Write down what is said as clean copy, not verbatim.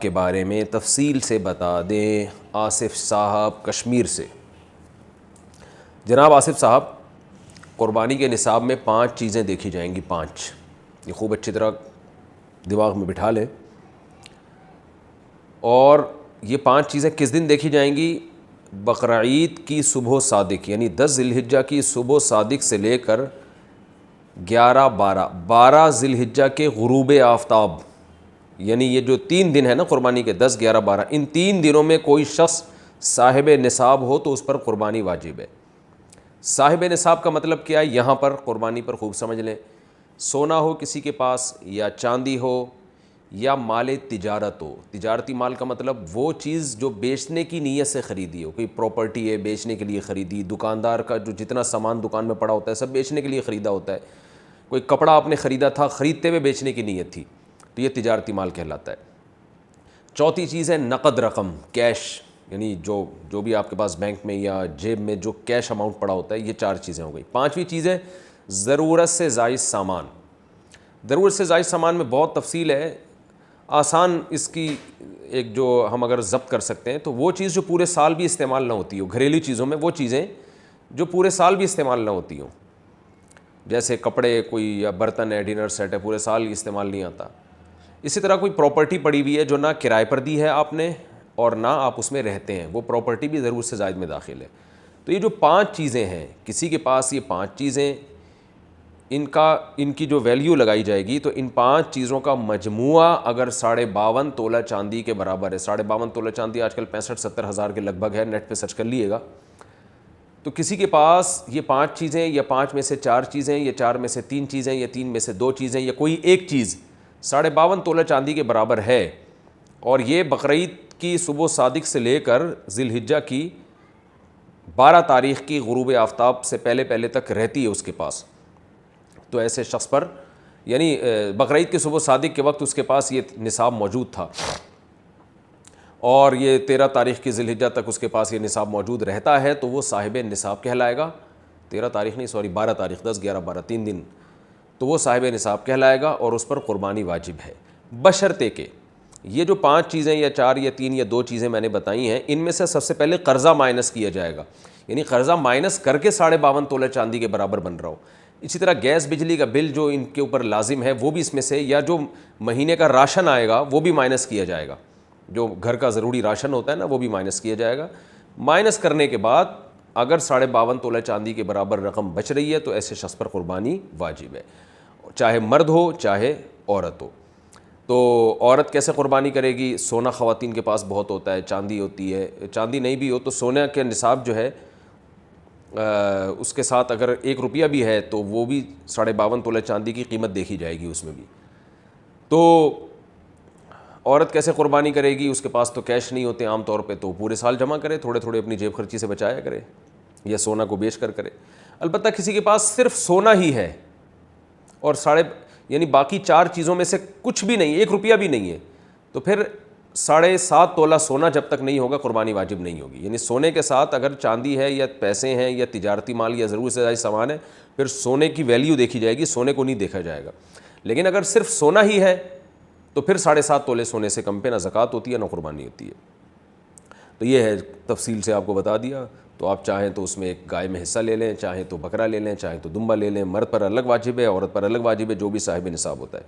کے بارے میں تفصیل سے بتا دیں آصف صاحب کشمیر سے۔ جناب آصف صاحب، قربانی کے نصاب میں 5 چیزیں دیکھی جائیں گی، 5، یہ خوب اچھی طرح دماغ میں بٹھا لیں۔ اور یہ 5 چیزیں کس دن دیکھی جائیں گی؟ بقرعید کی صبح صادق، یعنی 10 ذی الحجہ کی صبح صادق سے لے کر 12 ذی الحجہ کے غروب آفتاب، یعنی یہ جو 3 دن ہے نا قربانی کے، 10، 11، 12، ان 3 دنوں میں کوئی شخص صاحب نصاب ہو تو اس پر قربانی واجب ہے۔ صاحب نصاب کا مطلب کیا ہے؟ یہاں پر قربانی پر خوب سمجھ لیں، سونا ہو کسی کے پاس، یا چاندی ہو، یا مال تجارت ہو۔ تجارتی مال کا مطلب وہ چیز جو بیچنے کی نیت سے خریدی ہو، کوئی پراپرٹی ہے بیچنے کے لیے خریدی، دکاندار کا جو جتنا سامان دکان میں پڑا ہوتا ہے سب بیچنے کے لیے خریدا ہوتا ہے، کوئی کپڑا آپ نے خریدا تھا، خریدتے ہوئے بیچنے کی نیت تھی، تو یہ تجارتی مال کہلاتا ہے۔ چوتھی چیز ہے نقد رقم، کیش، یعنی جو بھی آپ کے پاس بینک میں یا جیب میں جو کیش اماؤنٹ پڑا ہوتا ہے، یہ 4 چیزیں ہو گئی۔ 5ویں چیز ہے ضرورت سے زائد سامان۔ ضرورت سے زائد سامان میں بہت تفصیل ہے، آسان اس کی ایک جو ہم اگر ضبط کر سکتے ہیں تو وہ چیز جو پورے سال بھی استعمال نہ ہوتی ہو، گھریلو چیزوں میں وہ چیزیں جو پورے سال بھی استعمال نہ ہوتی ہوں، جیسے کپڑے کوئی یا برتن ہے، ڈنر سیٹ ہے، پورے سال استعمال نہیں آتا۔ اسی طرح کوئی پراپرٹی پڑی ہوئی ہے جو نہ کرائے پر دی ہے آپ نے اور نہ آپ اس میں رہتے ہیں، وہ پراپرٹی بھی ضرورت سے زائد میں داخل ہے۔ تو یہ جو 5 چیزیں ہیں، کسی کے پاس یہ 5 چیزیں، ان کی جو ویلیو لگائی جائے گی تو ان 5 چیزوں کا مجموعہ اگر 52.5 تولہ چاندی کے برابر ہے، 52.5 تولہ چاندی آج کل 65-70 ہزار کے لگ بھگ ہے، نیٹ پہ سرچ کر لیے گا، تو کسی کے پاس یہ 5 چیزیں، یا 5 میں سے 4 چیزیں، یا 4 میں سے 3 چیزیں، یا 3 میں سے 2 چیزیں، یا کوئی ایک چیز 52.5 تولہ چاندی کے برابر ہے، اور یہ بقرعید کی صبح صادق سے لے کر ذی الحجہ کی 12 تاریخ کی غروب آفتاب سے پہلے تک رہتی ہے اس کے پاس، تو ایسے شخص پر، یعنی بقرعید کی صبح صادق کے وقت اس کے پاس یہ نصاب موجود تھا، اور یہ 13 تاریخ کی ذی الحجہ تک اس کے پاس یہ نصاب موجود رہتا ہے، تو وہ صاحب نصاب کہلائے گا۔ 13 تاریخ نہیں، 12 تاریخ، 10، 11، 12، 3 دن، تو وہ صاحب نصاب کہلائے گا اور اس پر قربانی واجب ہے، بشرطے کہ یہ جو 5 چیزیں یا 4 یا 3 یا 2 چیزیں میں نے بتائی ہیں، ان میں سے سب سے پہلے قرضہ مائنس کیا جائے گا، یعنی قرضہ مائنس کر کے 52.5 تولہ چاندی کے برابر بن رہا ہو۔ اسی طرح گیس بجلی کا بل جو ان کے اوپر لازم ہے وہ بھی اس میں سے، یا جو مہینے کا راشن آئے گا وہ بھی مائنس کیا جائے گا، جو گھر کا ضروری راشن ہوتا ہے نا وہ بھی مائنس کیا جائے گا۔ مائنس کرنے کے بعد اگر 52.5 تولہ چاندی کے برابر رقم بچ رہی ہے تو ایسے شخص پر قربانی واجب ہے، چاہے مرد ہو چاہے عورت ہو۔ تو عورت کیسے قربانی کرے گی؟ سونا خواتین کے پاس بہت ہوتا ہے، چاندی ہوتی ہے، چاندی نہیں بھی ہو تو سونے کے نصاب جو ہے اس کے ساتھ اگر 1 روپیہ بھی ہے تو وہ بھی 52.5 تولہ چاندی کی قیمت دیکھی جائے گی اس میں بھی۔ تو عورت کیسے قربانی کرے گی؟ اس کے پاس تو کیش نہیں ہوتے عام طور پہ، تو پورے سال جمع کرے، تھوڑے تھوڑے اپنی جیب خرچی سے بچایا کرے، یا سونا کو بیچ کر کرے۔ البتہ کسی کے پاس صرف سونا ہی ہے اور یعنی باقی 4 چیزوں میں سے کچھ بھی نہیں، 1 روپیہ بھی نہیں ہے، تو پھر 7.5 تولہ سونا جب تک نہیں ہوگا قربانی واجب نہیں ہوگی۔ یعنی سونے کے ساتھ اگر چاندی ہے یا پیسے ہیں یا تجارتی مال یا ضرورت سے زائد سامان ہے، پھر سونے کی ویلیو دیکھی جائے گی، سونے کو نہیں دیکھا جائے گا۔ لیکن اگر صرف سونا ہی ہے تو پھر 7.5 تولے سونے سے کم پہ نہ زکوٰۃ ہوتی ہے نہ قربانی ہوتی ہے۔ تو یہ ہے، تفصیل سے آپ کو بتا دیا۔ تو آپ چاہیں تو اس میں ایک گائے میں حصہ لے لیں، چاہیں تو بکرا لے لیں، چاہیں تو دمبا لے لیں۔ مرد پر الگ واجب ہے، عورت پر الگ واجب ہے، جو بھی صاحب نصاب ہوتا ہے۔